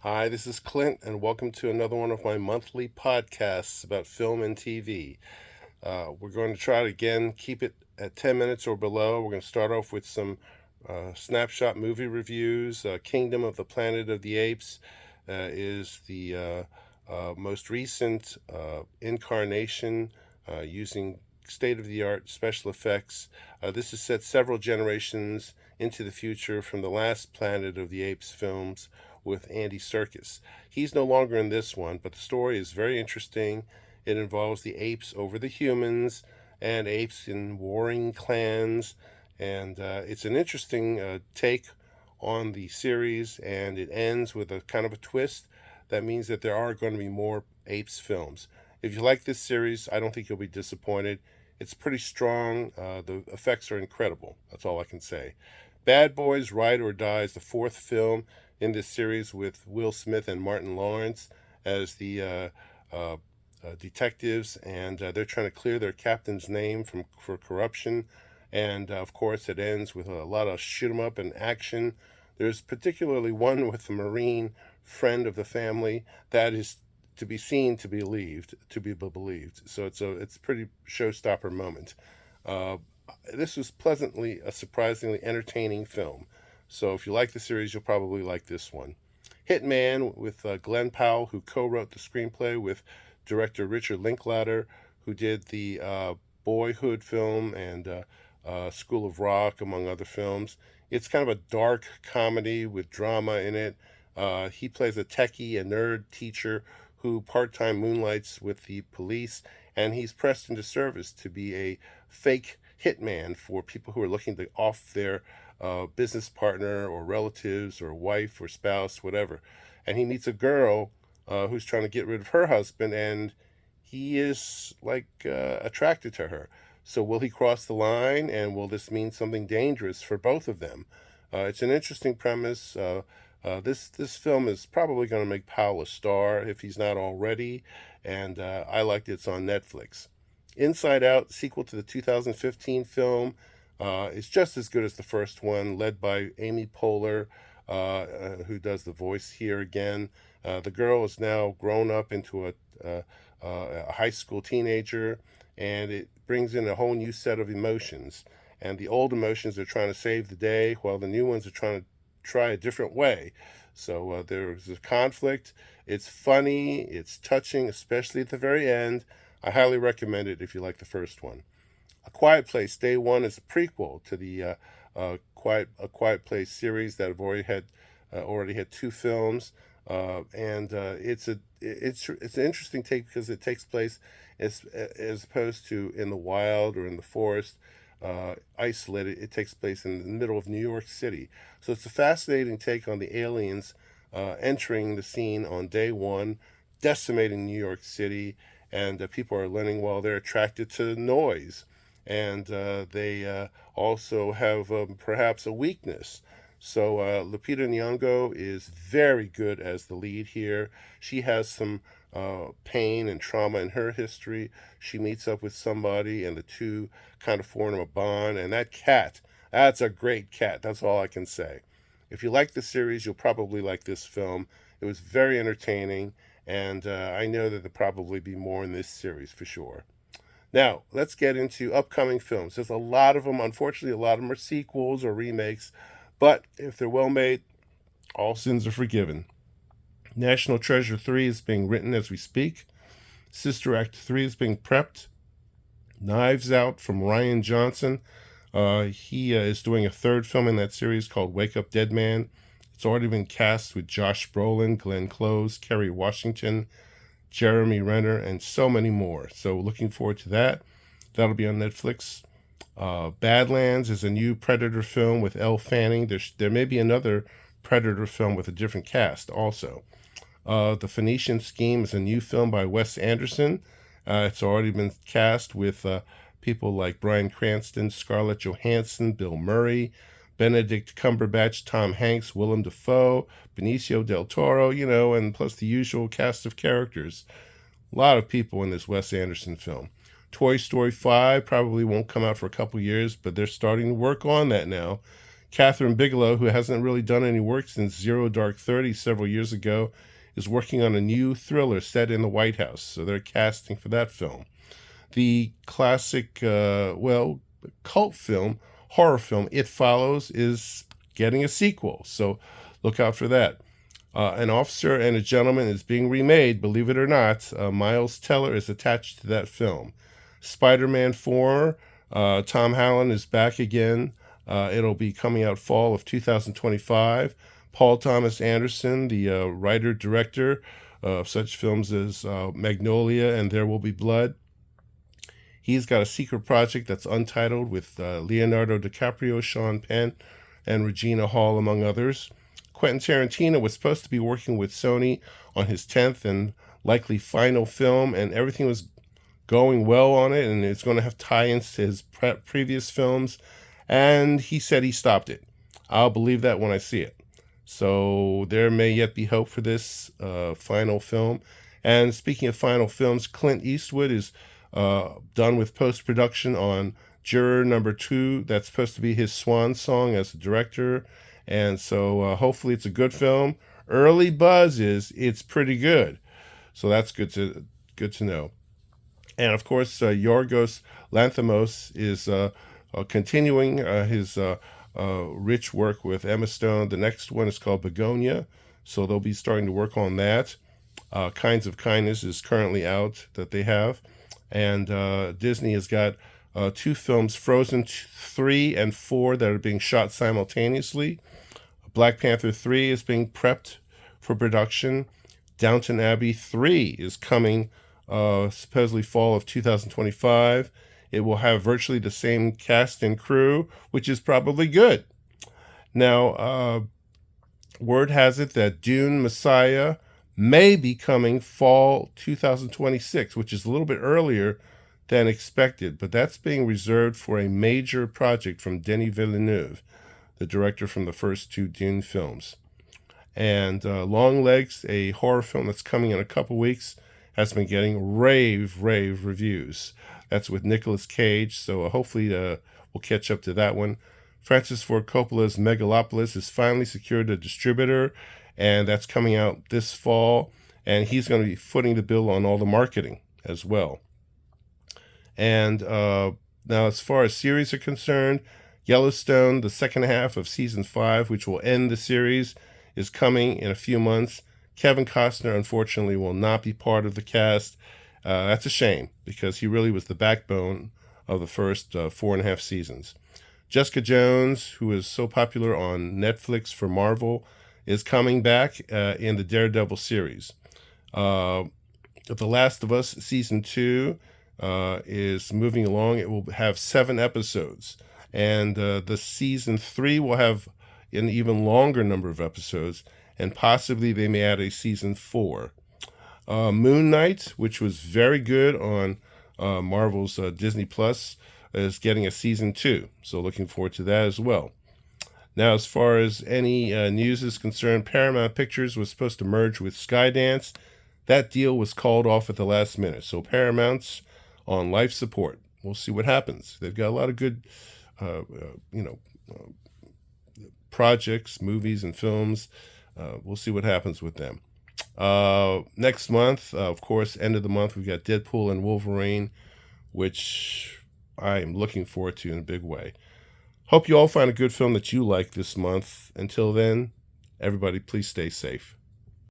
Hi, this is Clint, and welcome to another one of my monthly podcasts about film and TV. We're going to try to again keep it at 10 minutes or below. We're going to start off with some snapshot movie reviews. Kingdom of the Planet of the Apes is the most recent incarnation using state of the art special effects. This is set several generations into the future from the last Planet of the Apes films with Andy Serkis. He's no longer in this one, but the story is very interesting. It involves the apes over the humans and apes in warring clans, and it's an interesting take on the series, and it ends with a kind of a twist that means that there are going to be more apes films. If you like this series, I don't think you'll be disappointed. It's pretty strong. The effects are incredible. That's all I can say. Bad Boys Ride or Die is the fourth film in this series with Will Smith and Martin Lawrence as the detectives, and they're trying to clear their captain's name for corruption. And of course, it ends with a lot of shoot 'em up and action. There's particularly one with the Marine friend of the family that is to be seen to be believed. So it's a pretty showstopper moment. Uh, this was pleasantly a surprisingly entertaining film. So if you like the series, you'll probably like this one. Hitman with Glenn Powell, who co-wrote the screenplay with director Richard Linklater, who did the Boyhood film and School of Rock, among other films. It's kind of a dark comedy with drama in it. He plays a techie, a nerd teacher who part-time moonlights with the police, and he's pressed into service to be a fake hitman for people who are looking to off their business partner or relatives or wife or spouse, whatever. And he meets a girl who's trying to get rid of her husband, and he is attracted to her. So will he cross the line, and will this mean something dangerous for both of them? It's an interesting premise. This film is probably going to make Powell a star if he's not already, and I liked it. It's on Netflix. Inside Out, sequel to the 2015 film, is just as good as the first one, led by Amy Poehler, who does the voice here again. The girl is now grown up into a high school teenager, and it brings in a whole new set of emotions. And the old emotions are trying to save the day, while the new ones are trying to try a different way. So there's a conflict. It's funny, it's touching, especially at the very end. I highly recommend it if you like the first one. A Quiet Place Day One is a prequel to the A Quiet Place series that have already had two films, and it's an interesting take because it takes place as opposed to in the wild or in the forest. Isolated. It takes place in the middle of New York City. So it's a fascinating take on the aliens entering the scene on day one, decimating New York City, and people are learning while they're attracted to noise. And they also have perhaps a weakness. So Lupita Nyong'o is very good as the lead here. She has some pain and trauma in her history. She meets up with somebody, and the two kind of form a bond. And that cat, that's a great cat. That's all I can say. If you like the series, you'll probably like this film. It was very entertaining, and I know that there'll probably be more in this series for sure. Now, let's get into upcoming films. There's a lot of them. Unfortunately, a lot of them are sequels or remakes, but if they're well made, all sins are forgiven. National Treasure 3 is being written as we speak. Sister Act 3 is being prepped. Knives Out from Ryan Johnson. He is doing a third film in that series called Wake Up Dead Man. It's already been cast with Josh Brolin, Glenn Close, Kerry Washington, Jeremy Renner, and so many more. So looking forward to that. That'll be on Netflix. Badlands is a new Predator film with Elle Fanning. There may be another Predator film with a different cast also. The Phoenician Scheme is a new film by Wes Anderson. It's already been cast with people like Bryan Cranston, Scarlett Johansson, Bill Murray, Benedict Cumberbatch, Tom Hanks, Willem Dafoe, Benicio del Toro, and plus the usual cast of characters. A lot of people in this Wes Anderson film. Toy Story 5 probably won't come out for a couple years, but they're starting to work on that now. Catherine Bigelow, who hasn't really done any work since Zero Dark 30 several years ago, is working on a new thriller set in the White House, so they're casting for that film. The classic, cult film, horror film, It Follows, is getting a sequel, so look out for that. An Officer and a Gentleman is being remade, believe it or not. Miles Teller is attached to that film. Spider-Man 4, Tom Holland is back again. It'll be coming out fall of 2025. Paul Thomas Anderson, the writer-director of such films as Magnolia and There Will Be Blood, he's got a secret project that's untitled with Leonardo DiCaprio, Sean Penn, and Regina Hall, among others. Quentin Tarantino was supposed to be working with Sony on his 10th and likely final film, and everything was going well on it, and it's going to have tie-ins to his previous films, and he said he stopped it. I'll believe that when I see it. So there may yet be hope for this final film. And speaking of final films, Clint Eastwood is done with post-production on Juror Number 2. That's supposed to be his swan song as a director. And so hopefully it's a good film. Early buzz is it's pretty good. So that's good to know. And of course, Yorgos Lanthimos is continuing his rich work with Emma Stone. The next one is called Begonia. So they'll be starting to work on that. Kinds of Kindness is currently out that they have. And Disney has got 2 films, Frozen 3 and 4, that are being shot simultaneously. Black Panther 3 is being prepped for production. Downton Abbey 3 is coming supposedly fall of 2025. It will have virtually the same cast and crew, which is probably good. Now, word has it that Dune Messiah may be coming fall 2026, which is a little bit earlier than expected, but that's being reserved for a major project from Denis Villeneuve, the director from the first 2 Dune films. And Longlegs, a horror film that's coming in a couple weeks, has been getting rave reviews. That's with Nicolas Cage, so hopefully we'll catch up to that one. Francis Ford Coppola's Megalopolis has finally secured a distributor, and that's coming out this fall, and he's going to be footing the bill on all the marketing as well. And now, as far as series are concerned, Yellowstone, the second half of season 5, which will end the series, is coming in a few months. Kevin Costner, unfortunately, will not be part of the cast. That's a shame, because he really was the backbone of the first 4.5 seasons. Jessica Jones, who is so popular on Netflix for Marvel, is coming back in the Daredevil series. The Last of Us season 2 is moving along. It will have 7 episodes. And the season 3 will have an even longer number of episodes, and possibly they may add a season 4. Moon Knight, which was very good on Marvel's Disney Plus, is getting a season 2. So looking forward to that as well. Now, as far as any news is concerned, Paramount Pictures was supposed to merge with Skydance. That deal was called off at the last minute. So Paramount's on life support. We'll see what happens. They've got a lot of good, projects, movies, and films. We'll see what happens with them. Next month, of course, end of the month, we've got Deadpool and Wolverine, which I am looking forward to in a big way. Hope you all find a good film that you like this month. Until then, everybody, please stay safe.